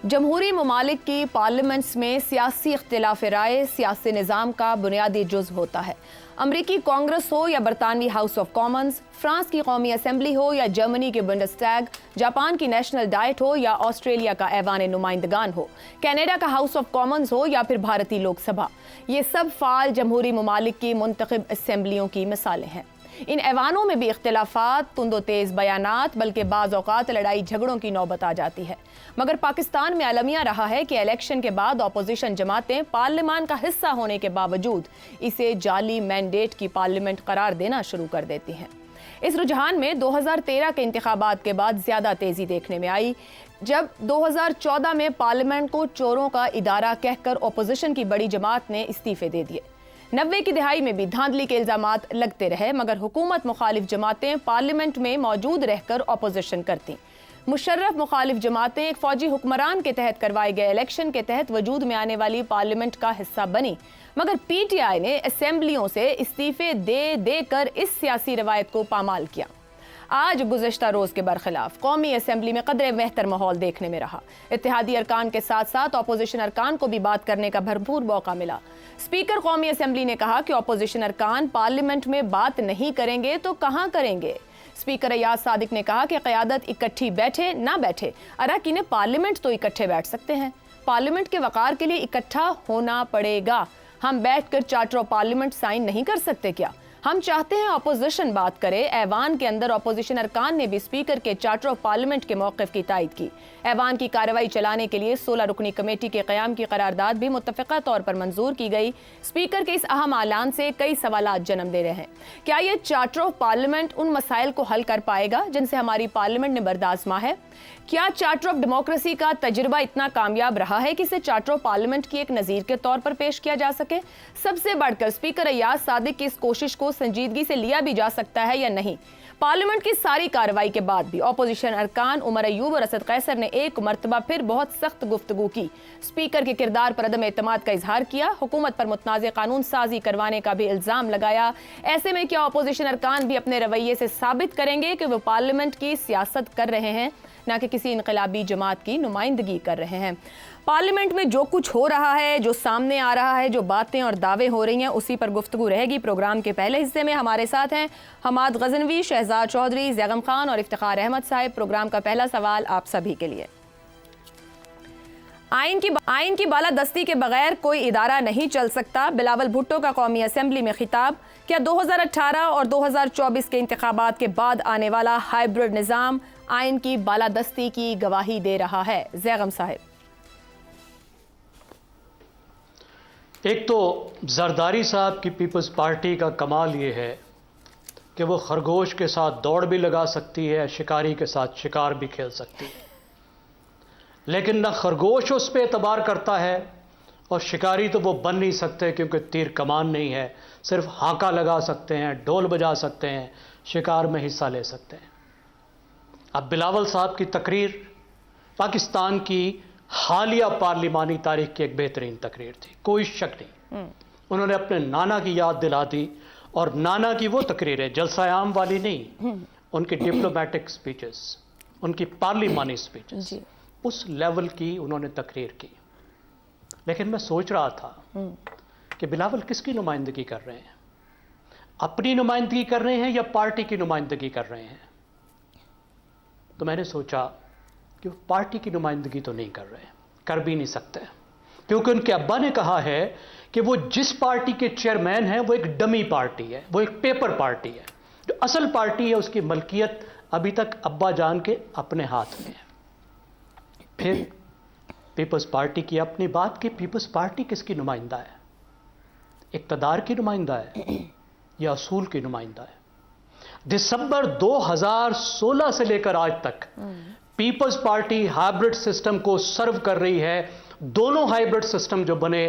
جمہوری ممالک کی پارلیمنٹس میں سیاسی اختلاف رائے سیاسی نظام کا بنیادی جزو ہوتا ہے۔ امریکی کانگریس ہو یا برطانوی ہاؤس آف کامنز، فرانس کی قومی اسمبلی ہو یا جرمنی کے بنڈسٹیگ، جاپان کی نیشنل ڈائٹ ہو یا آسٹریلیا کا ایوان نمائندگان ہو، کینیڈا کا ہاؤس آف کامنز ہو یا پھر بھارتی لوک سبھا، یہ سب فعال جمہوری ممالک کی منتخب اسمبلیوں کی مثالیں ہیں۔ ان ایوانوں میں بھی اختلافات، تند و تیز بیانات، بلکہ بعض اوقات لڑائی جھگڑوں کی نوبت آ جاتی ہے۔ مگر پاکستان میں المیہ رہا ہے کہ الیکشن کے بعد اپوزیشن جماعتیں پارلیمان کا حصہ ہونے کے باوجود اسے جعلی مینڈیٹ کی پارلیمنٹ قرار دینا شروع کر دیتی ہیں۔ اس رجحان میں 2013 کے انتخابات کے بعد زیادہ تیزی دیکھنے میں آئی، جب 2014 میں پارلیمنٹ کو چوروں کا ادارہ کہہ کر اپوزیشن کی بڑی جماعت نے استعفے دے دیے۔ 90 کی دہائی میں بھی دھاندلی کے الزامات لگتے رہے، مگر حکومت مخالف جماعتیں پارلیمنٹ میں موجود رہ کر اپوزیشن کرتیں۔ مشرف مخالف جماعتیں ایک فوجی حکمران کے تحت کروائے گئے الیکشن کے تحت وجود میں آنے والی پارلیمنٹ کا حصہ بنی، مگر پی ٹی آئی نے اسمبلیوں سے استعفے دے کر اس سیاسی روایت کو پامال کیا۔ آج گزشتہ روز کے برخلاف قومی اسمبلی میں قدرے بہتر ماحول دیکھنے میں رہا۔ اتحادی ارکان کے ساتھ ساتھ اپوزیشن ارکان کو بھی بات کرنے کا بھرپور موقع ملا۔ اسپیکر قومی اسمبلی نے کہا کہ اپوزیشن ارکان پارلیمنٹ میں بات نہیں کریں گے تو کہاں کریں گے۔ اسپیکر ایاز صادق نے کہا کہ قیادت اکٹھی بیٹھے نہ بیٹھے، اراکین پارلیمنٹ تو اکٹھے بیٹھ سکتے ہیں، پارلیمنٹ کے وقار کے لیے اکٹھا ہونا پڑے گا۔ ہم بیٹھ کر چارٹر آف پارلیمنٹ سائن نہیں کر سکتے کیا؟ ہم چاہتے ہیں اپوزیشن بات کرے۔ ایوان کے اندر اپوزیشن ارکان نے بھی اسپیکر کے چارٹر آف پارلیمنٹ کے موقف کی تائید کی۔ ایوان کی کارروائی چلانے کے لیے 16 رکنی کمیٹی کے قیام کی قرارداد بھی متفقہ طور پر منظور کی گئی۔ اسپیکر کے اس اہم اعلان سے کئی سوالات جنم دے رہے ہیں۔ کیا یہ چارٹر آف پارلیمنٹ ان مسائل کو حل کر پائے گا جن سے ہماری پارلیمنٹ نے بردآزما ہے؟ کیا چارٹر آف ڈیموکریسی کا تجربہ اتنا کامیاب رہا ہے کہ اسے چارٹر آف پارلیمنٹ کی ایک نظیر کے طور پر پیش کیا جا سکے؟ سب سے بڑھ کر اسپیکر ایاز صادق کی اس کوشش کو سنجیدگی سے لیا بھی جا سکتا ہے یا نہیں؟ پارلیمنٹ کی ساری کارروائی کے بعد بھی اپوزیشن ارکان عمر ایوب اور اسد قیصر نے ایک مرتبہ پھر بہت سخت گفتگو کی، اسپیکر کے کردار پر عدم اعتماد کا اظہار کیا، حکومت پر متنازع قانون سازی کروانے کا بھی الزام لگایا۔ ایسے میں کیا اپوزیشن ارکان بھی اپنے رویے سے ثابت کریں گے کہ وہ پارلیمنٹ کی سیاست کر رہے ہیں، نہ کہ کسی انقلابی جماعت کی نمائندگی کر رہے ہیں؟ پارلیمنٹ میں جو کچھ ہو رہا ہے، جو سامنے آ رہا ہے، جو باتیں اور دعوے ہو رہی ہیں، اسی پر گفتگو رہے گی۔ پروگرام کے پہلے حصے میں ہمارے ساتھ ہیں حماد غزنوی، شہزاد چودھری، زیغم خان اور افتخار احمد صاحب۔ پروگرام کا پہلا سوال آپ سبھی کے لیے۔ آئین کی بالادستی کے بغیر کوئی ادارہ نہیں چل سکتا، بلاول بھٹو کا قومی اسمبلی میں خطاب۔ کیا 2018 اور 2024 کے انتخابات کے بعد آنے والا ہائیبرڈ نظام آئین کی بالادستی کی گواہی دے رہا ہے؟ زیغم صاحب۔ ایک تو زرداری صاحب کی پیپلز پارٹی کا کمال یہ ہے کہ وہ خرگوش کے ساتھ دوڑ بھی لگا سکتی ہے، شکاری کے ساتھ شکار بھی کھیل سکتی ہے، لیکن نہ خرگوش اس پہ اعتبار کرتا ہے اور شکاری تو وہ بن نہیں سکتے کیونکہ تیر کمان نہیں ہے، صرف ہانکا لگا سکتے ہیں، ڈھول بجا سکتے ہیں، شکار میں حصہ لے سکتے ہیں۔ اب بلاول صاحب کی تقریر پاکستان کی حالیہ پارلیمانی تاریخ کی ایک بہترین تقریر تھی، کوئی شک نہیں۔ انہوں نے اپنے نانا کی یاد دلا دی، اور نانا کی وہ تقریریں جلسہ عام والی نہیں، ان کی ڈپلومیٹک سپیچز، ان کی پارلیمانی سپیچز، اس لیول کی انہوں نے تقریر کی۔ لیکن میں سوچ رہا تھا کہ بلاول کس کی نمائندگی کر رہے ہیں؟ اپنی نمائندگی کر رہے ہیں یا پارٹی کی نمائندگی کر رہے ہیں؟ تو میں نے سوچا کہ وہ پارٹی کی نمائندگی تو نہیں کر رہے، کر بھی نہیں سکتے، کیونکہ ان کے ابا نے کہا ہے کہ وہ جس پارٹی کے چیئرمین ہیں وہ ایک ڈمی پارٹی ہے، وہ ایک پیپر پارٹی ہے، جو اصل پارٹی ہے اس کی ملکیت ابھی تک ابا جان کے اپنے ہاتھ میں ہے۔ پھر پیپلز پارٹی کی اپنی بات کی، پیپلز پارٹی کس کی نمائندہ ہے؟ اقتدار کی نمائندہ ہے یا اصول کی نمائندہ ہے؟ دسمبر 2016 سے لے کر آج تک پیپلز پارٹی ہائبرڈ سسٹم کو سرو کر رہی ہے۔ دونوں ہائبرڈ سسٹم جو بنے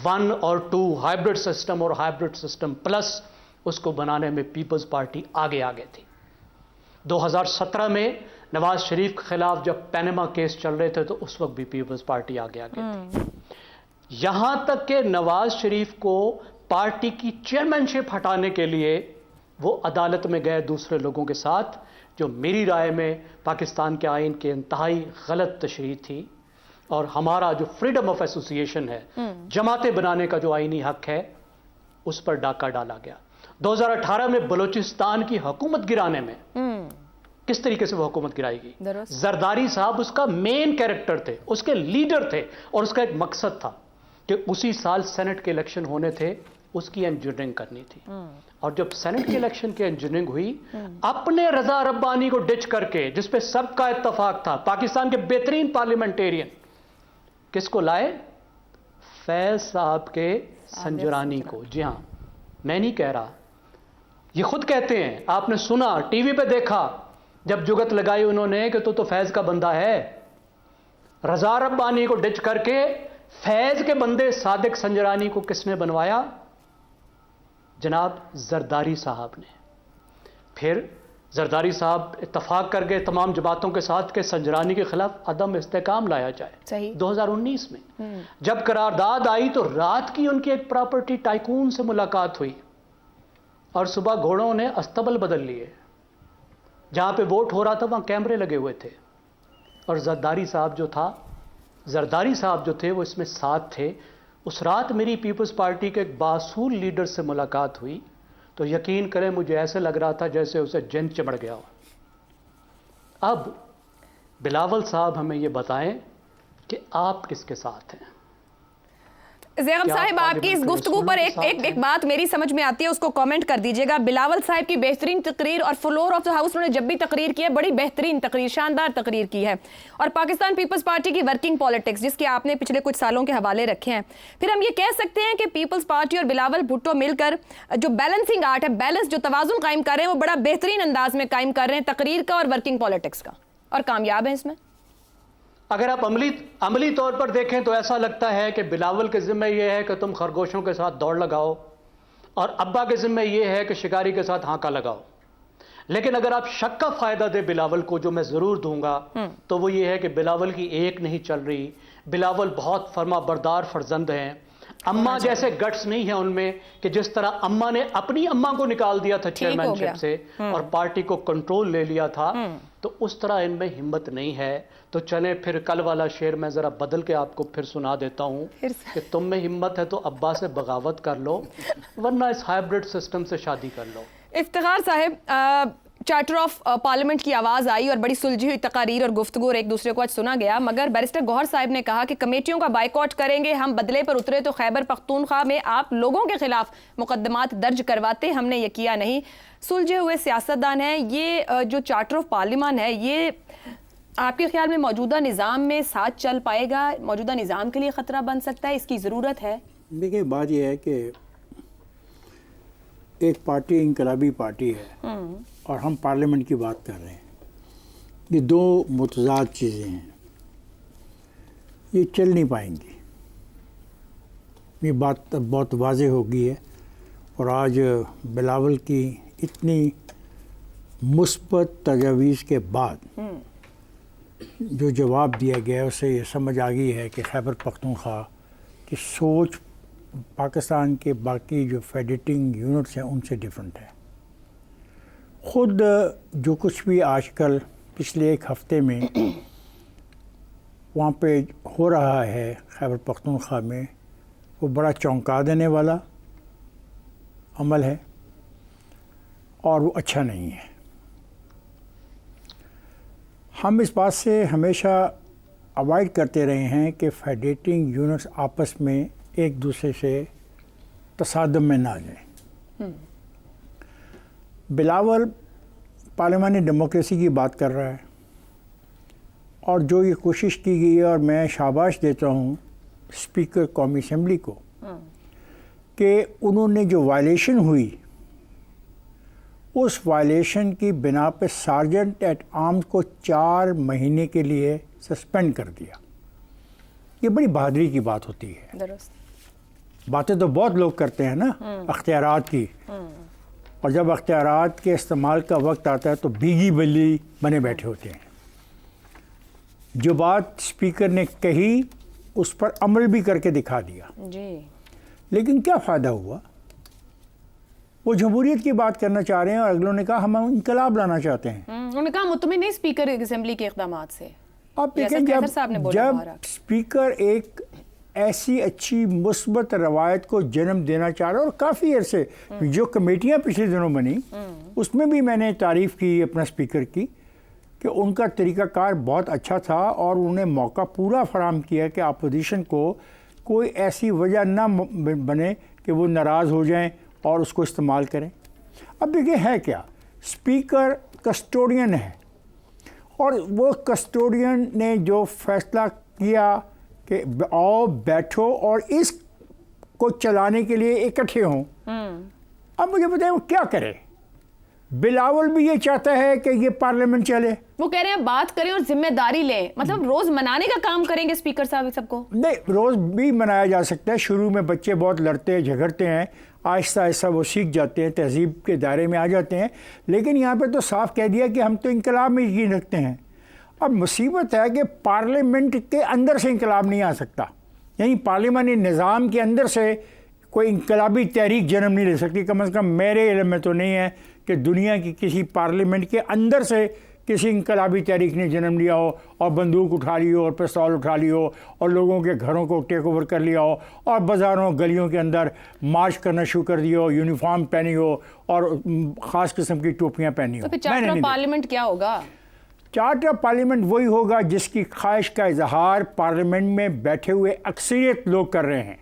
1 اور 2، ہائبرڈ سسٹم اور ہائبرڈ سسٹم پلس، اس کو بنانے میں پیپلز پارٹی آگے تھی۔ 2017 میں نواز شریف کے خلاف جب پینما کیس چل رہے تھے تو اس وقت بھی پیپلز پارٹی آگے تھی، یہاں تک کہ نواز شریف کو پارٹی کی چیئرمین شپ ہٹانے کے لیے وہ عدالت میں گئے دوسرے لوگوں کے ساتھ، جو میری رائے میں پاکستان کے آئین کے انتہائی غلط تشریح تھی، اور ہمارا جو فریڈم آف ایسوسیشن ہے، جماعتیں بنانے کا جو آئینی حق ہے، اس پر ڈاکہ ڈالا گیا۔ 2018 میں بلوچستان کی حکومت گرانے میں کس طریقے سے وہ حکومت گرائی گئی؟ زرداری صاحب اس کا مین کیریکٹر تھے، اس کے لیڈر تھے، اور اس کا ایک مقصد تھا کہ اسی سال سینٹ کے الیکشن ہونے تھے، اس کی انجینئرنگ کرنی تھی۔ اور جب سینٹ کے الیکشن کی انجینئرنگ ہوئی، اپنے رضا ربانی کو ڈچ کر کے، جس پہ سب کا اتفاق تھا، پاکستان کے بہترین پارلیمنٹیرین، کس کو لائے؟ فیض صاحب کے سنجرانی کو۔ جی ہاں، میں نہیں کہہ رہا، یہ خود کہتے ہیں، آپ نے سنا، ٹی وی پہ دیکھا، جب جگت لگائی انہوں نے کہ تو فیض کا بندہ ہے۔ رضا ربانی کو ڈچ کر کے فیض کے بندے صادق سنجرانی کو کس نے بنوایا؟ جناب زرداری صاحب نے۔ پھر زرداری صاحب اتفاق کر گئے تمام جماعتوں کے ساتھ کہ سنجرانی کے خلاف عدم استحکام لایا جائے۔ صحیح۔ 2019 میں جب قرارداد آئی تو رات کی ان کی ایک پراپرٹی ٹائکون سے ملاقات ہوئی، اور صبح گھوڑوں نے استبل بدل لیے۔ جہاں پہ ووٹ ہو رہا تھا وہاں کیمرے لگے ہوئے تھے، اور زرداری صاحب جو تھے وہ اس میں ساتھ تھے۔ اس رات میری پیپلز پارٹی کے ایک باصول لیڈر سے ملاقات ہوئی تو یقین کریں مجھے ایسے لگ رہا تھا جیسے اسے جن چمڑ گیا ہو۔ اب بلاول صاحب ہمیں یہ بتائیں کہ آپ کس کے ساتھ ہیں؟ زیغم صاحب، آپ کی اس گفتگو پر ایک بات میری سمجھ میں آتی ہے، اس کو کامنٹ کر دیجئے گا۔ بلاول صاحب کی بہترین تقریر، اور فلور آف دا ہاؤس انہوں نے جب بھی تقریر کی ہے بڑی بہترین تقریر، شاندار تقریر کی ہے، اور پاکستان پیپلز پارٹی کی ورکنگ پالیٹکس جس کے آپ نے پچھلے کچھ سالوں کے حوالے رکھے ہیں، پھر ہم یہ کہہ سکتے ہیں کہ پیپلز پارٹی اور بلاول بھٹو مل کر جو بیلنسنگ آرٹ ہے، بیلنس جو توازن قائم کر رہے ہیں، وہ بڑا بہترین انداز میں قائم کر رہے ہیں، تقریر کا اور ورکنگ پالیٹکس کا، اور کامیاب ہیں اس میں۔ اگر آپ عملی طور پر دیکھیں تو ایسا لگتا ہے کہ بلاول کے ذمہ یہ ہے کہ تم خرگوشوں کے ساتھ دوڑ لگاؤ، اور ابا کے ذمہ یہ ہے کہ شکاری کے ساتھ ہانکا لگاؤ۔ لیکن اگر آپ شک کا فائدہ دے بلاول کو، جو میں ضرور دوں گا، تو وہ یہ ہے کہ بلاول کی ایک نہیں چل رہی۔ بلاول بہت فرما بردار فرزند ہیں، اماں جیسے گٹس نہیں ہیں ان میں کہ جس طرح اماں نے اپنی اماں کو نکال دیا تھا چیئرمین شپ سے اور پارٹی کو کنٹرول لے لیا تھا، تو اس طرح ان میں ہمت نہیں ہے۔ تو چلیں پھر کل والا شعر میں ذرا بدل کے آپ کو پھر سنا دیتا ہوں کہ تم میں ہمت ہے تو ابا سے بغاوت کر لو، ورنہ اس ہائیبرڈ سسٹم سے شادی کر لو۔ افتخار صاحب، چارٹر آف پارلیمنٹ کی آواز آئی اور بڑی سلجھی ہوئی تقاریر اور گفتگو اور ایک دوسرے کو آج سنا گیا، مگر بیرسٹر گوہر صاحب نے کہا کہ کمیٹیوں کا بائیکاٹ کریں گے، ہم بدلے پر اترے تو خیبر پختونخوا میں آپ لوگوں کے خلاف مقدمات درج کرواتے، ہم نے یہ کیا نہیں۔ سلجھے ہوئے سیاستدان ہیں، یہ جو چارٹر آف پارلیمان ہے، یہ آپ کے خیال میں موجودہ نظام میں ساتھ چل پائے گا؟ موجودہ نظام کے لیے خطرہ بن سکتا ہے؟ اس کی ضرورت ہے؟ دیکھیں، بات یہ ہے کہ ایک پارٹی انقلابی پارٹی ہے اور ہم پارلیمنٹ کی بات کر رہے ہیں، یہ دو متضاد چیزیں ہیں، یہ چل نہیں پائیں گی۔ یہ بات بہت واضح ہو گئی ہے، اور آج بلاول کی اتنی مثبت تجاویز کے بعد جو جواب دیا گیا اسے یہ سمجھ آ گئی ہے کہ خیبر پختونخوا کی سوچ پاکستان کے باقی جو فیڈریٹنگ یونٹس ہیں ان سے ڈیفرنٹ ہے۔ خود جو کچھ بھی آج کل پچھلے ایک ہفتے میں وہاں پہ ہو رہا ہے خیبر پختونخوا میں، وہ بڑا چونکا دینے والا عمل ہے اور وہ اچھا نہیں ہے۔ ہم اس بات سے ہمیشہ اوائڈ کرتے رہے ہیں کہ فیڈریٹنگ یونٹس آپس میں ایک دوسرے سے تصادم میں نہ آ جائیں۔ بلاول پارلیمانی ڈیموکریسی کی بات کر رہا ہے، اور جو یہ کوشش کی گئی ہے، اور میں شاباش دیتا ہوں اسپیکر قومی اسمبلی کو کہ انہوں نے جو وائلیشن ہوئی اس وائلیشن کی بنا پہ سارجنٹ ایٹ آرمز کو 4 مہینے کے لیے سسپینڈ کر دیا۔ یہ بڑی بہادری کی بات ہوتی ہے۔ درست باتیں تو بہت لوگ کرتے ہیں نا اختیارات کی، اور جب اختیارات کے استعمال کا وقت آتا ہے تو بھیگی بلی بنے بیٹھے ہوتے ہیں۔ جو بات اسپیکر نے کہی اس پر عمل بھی کر کے دکھا دیا، جی، لیکن کیا فائدہ ہوا؟ وہ جمہوریت کی بات کرنا چاہ رہے ہیں اور اگلوں نے کہا ہم انقلاب لانا چاہتے ہیں۔ انہوں نے کہا مطمئن نہیں اسپیکر اسمبلی کے اقدامات سے۔ آپ دیکھیں جب اسپیکر ایک ایسی اچھی مثبت روایت کو جنم دینا چاہ رہا ہے، اور کافی عرصے جو کمیٹیاں پچھلے دنوں بنی اس میں بھی میں نے تعریف کی اپنا اسپیکر کی کہ ان کا طریقہ کار بہت اچھا تھا، اور انہوں نے موقع پورا فراہم کیا کہ اپوزیشن کو کوئی ایسی وجہ نہ بنے کہ وہ ناراض ہو جائیں اور اس کو استعمال کریں۔ اب دیکھیں ہے کیا، اسپیکر کسٹوڈین ہے، اور وہ کسٹوڈین نے جو فیصلہ کیا کہ آؤ بیٹھو اور اس کو چلانے کے لیے اکٹھے ہوں، اب مجھے بتائیں وہ کیا کرے؟ بلاول بھی یہ چاہتا ہے کہ یہ پارلیمنٹ چلے، وہ کہہ رہے ہیں بات کریں اور ذمہ داری لیں، مطلب روز منانے کا کام کریں گے اسپیکر صاحب سب کو؟ نہیں، روز بھی منایا جا سکتا ہے، شروع میں بچے بہت لڑتے ہیں جھگڑتے ہیں، آہستہ آہستہ وہ سیکھ جاتے ہیں، تہذیب کے دائرے میں آ جاتے ہیں، لیکن یہاں پہ تو صاف کہہ دیا کہ ہم تو انقلاب میں یقین رکھتے ہیں۔ اب مصیبت ہے کہ پارلیمنٹ کے اندر سے انقلاب نہیں آ سکتا، یعنی پارلیمانی نظام کے اندر سے کوئی انقلابی تحریک جنم نہیں لے سکتی، کم از کم میرے علم میں تو نہیں ہے کہ دنیا کی کسی پارلیمنٹ کے اندر سے کسی انقلابی تحریک نے جنم لیا ہو اور بندوق اٹھا لی ہو اور پستول اٹھا لی ہو اور لوگوں کے گھروں کو ٹیک اوور کر لیا ہو اور بازاروں گلیوں کے اندر مارچ کرنا شروع کر دیا ہو، یونیفارم پہنی ہو اور خاص قسم کی ٹوپیاں پہنی ہو۔ تو پھر چارٹر آف پارلیمنٹ کیا ہوگا؟ چارٹر آف پارلیمنٹ وہی ہوگا جس کی خواہش کا اظہار پارلیمنٹ میں بیٹھے ہوئے اکثریت لوگ کر رہے ہیں،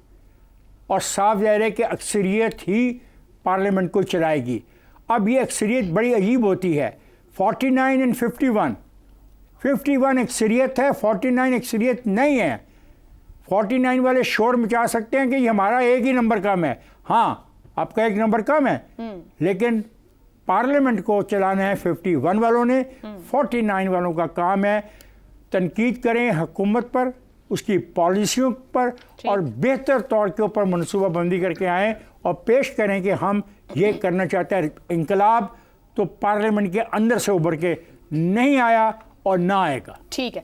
اور صاف ظاہر ہے کہ اکثریت ہی پارلیمنٹ کو چلائے گی۔ اب یہ اکثریت بڑی عجیب ہوتی ہے، 49 and 51 اکثریت ہے، 49 اکثریت نہیں ہے۔ 49 والے شور مچا سکتے ہیں کہ یہ ہمارا ایک ہی نمبر کم ہے، ہاں آپ کا ایک نمبر کم ہے، لیکن پارلیمنٹ کو چلانا ہے 51 والوں نے، 49 والوں کا کام ہے تنقید کریں حکومت پر، اس کی پالیسیوں پر، اور بہتر طور کے اوپر منصوبہ بندی کر کے آئیں اور پیش کریں کہ ہم یہ کرنا چاہتے ہیں۔ انقلاب تو پارلیمنٹ کے اندر سے ابھر کے نہیں آیا اور نہ آئے گا۔ ٹھیک ہے۔